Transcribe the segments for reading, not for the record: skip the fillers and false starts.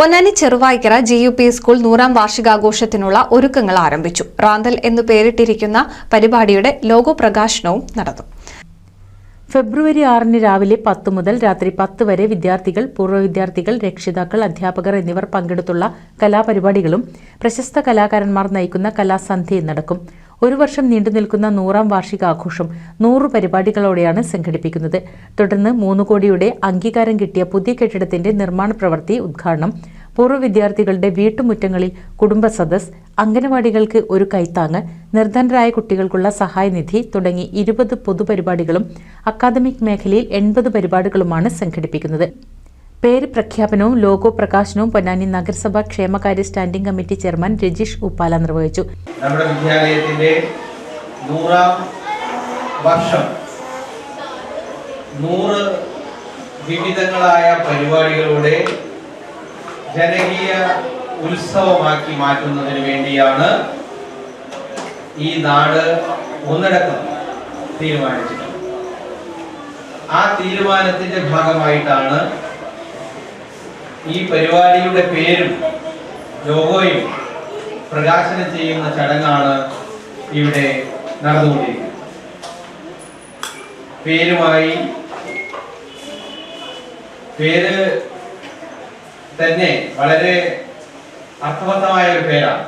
Ponnani Cheruvaikkara GUP school 100ാം വാർഷികാഘോഷത്തിനുള്ള ഒരുക്കങ്ങൾ ആരംഭിച്ചു. റാന്തൽ എന്നു പേരിട്ടിരിക്കുന്ന പരിപാടിയുടെ ലോഗോ പ്രകാശനവും നടന്നു. ഫെബ്രുവരി 6 രാവിലെ 10 മുതൽ രാത്രി 10 വരെ വിദ്യാർത്ഥികൾ, പൂർവ്വ വിദ്യാർത്ഥികൾ, രക്ഷിതാക്കൾ, അധ്യാപകർ എന്നിവർ പങ്കെടുത്തുള്ള കലാപരിപാടികളും പ്രശസ്ത കലാകാരന്മാർ നയിക്കുന്ന കലാസന്ധ്യയും നടക്കും. ഒരു വർഷം നീണ്ടുനിൽക്കുന്ന 100ാം വാർഷികാഘോഷം 100 പരിപാടികളോടെയാണ് സംഘടിപ്പിക്കുന്നത്. തുടർന്ന് 3 കോടിയുടെ അംഗീകാരം കിട്ടിയ പുതിയ കെട്ടിടത്തിന്റെ നിർമ്മാണ പ്രവൃത്തി ഉദ്ഘാടനം, പൂർവ്വ വിദ്യാർത്ഥികളുടെ വീട്ടുമുറ്റങ്ങളിൽ കുടുംബ സദസ്, അംഗനവാടികൾക്ക് ഒരു കൈത്താങ്ങ്, നിർധനരായ കുട്ടികൾക്കുള്ള സഹായനിധി തുടങ്ങി 20 പൊതുപരിപാടികളും അക്കാദമിക് മേഖലയിൽ 80 പരിപാടികളുമാണ് സംഘടിപ്പിക്കുന്നത്. പേര് പ്രഖ്യാപനവും ലോഗോ പ്രകാശനവും പൊന്നാനി നഗരസഭ ക്ഷേമകാര്യ standing committee chairman Rajeesh Uppala നിർവഹിച്ചു. നമ്മുടെ വിദ്യാലയത്തിന്റെ 100ാം വർഷം 100 വിവിധങ്ങളായ പരിപാടികളുടെ ജനകീയ ഉത്സവമാക്കി മാറ്റുന്നതിന് വേണ്ടിയാണ് ഈ നാട് ഒന്നടക്കം തീരുമാനിച്ചിട്ടുള്ളത്. ആ തീരുമാനത്തിന്റെ ഭാഗമായിട്ടാണ് ഈ പരിപാടിയുടെ പേരും ലോഗോയും പ്രകാശനം ചെയ്യുന്ന ചടങ്ങാണ് ഇവിടെ നടന്നുകൊണ്ടിരിക്കുന്നത്. പേര് തന്നെ വളരെ അർത്ഥവത്തമായ ഒരു പേരാണ്.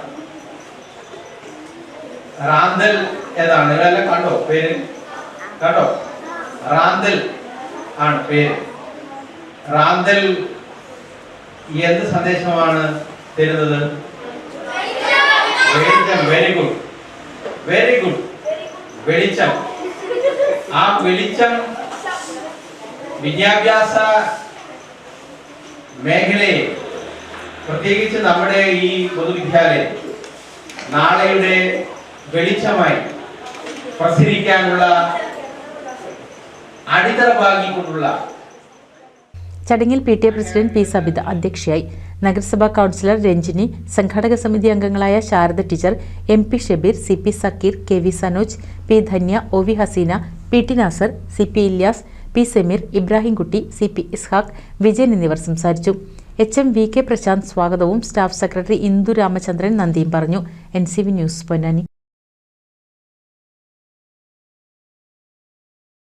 റാന്തൽ ഏതാണ്? നിങ്ങളെല്ലാം കണ്ടോ? പേര് കണ്ടോ? റാന്തൽ ആണ് പേര്. റാന്തൽ എന്ത് സന്ദേശമാണ് തരുന്നത്? Very good, very good. വെളിച്ചം. ആ വെളിച്ചം വിദ്യാഭ്യാസ മേഖലയെ, പ്രത്യേകിച്ച് നമ്മുടെ ഈ പൊതുവിദ്യാലയം നാളെയുടെ വെളിച്ചമായി പ്രസരിക്കാനുള്ള അടിത്തറ പാകിക്കൊണ്ടുള്ള ചടങ്ങിൽ PTA പ്രസിഡന്റ് P. സബിത അധ്യക്ഷയായി. നഗരസഭാ കൗൺസിലർ രഞ്ജിനി, സംഘാടക സമിതി അംഗങ്ങളായ Sharada teacher, MP Shabeer, CP Sakeer, KV Sanoj, P. Dhanya, OV Haseena, PT Nasar, CP Ilyas, P. Semeer, Ibrahim Kutty, CP Ishaq, Vijayan എന്നിവർ സംസാരിച്ചു. HM VK പ്രശാന്ത് സ്വാഗതവും സ്റ്റാഫ് സെക്രട്ടറി ഇന്ദു രാമചന്ദ്രൻ നന്ദിയും പറഞ്ഞു. NCV news Ponnani.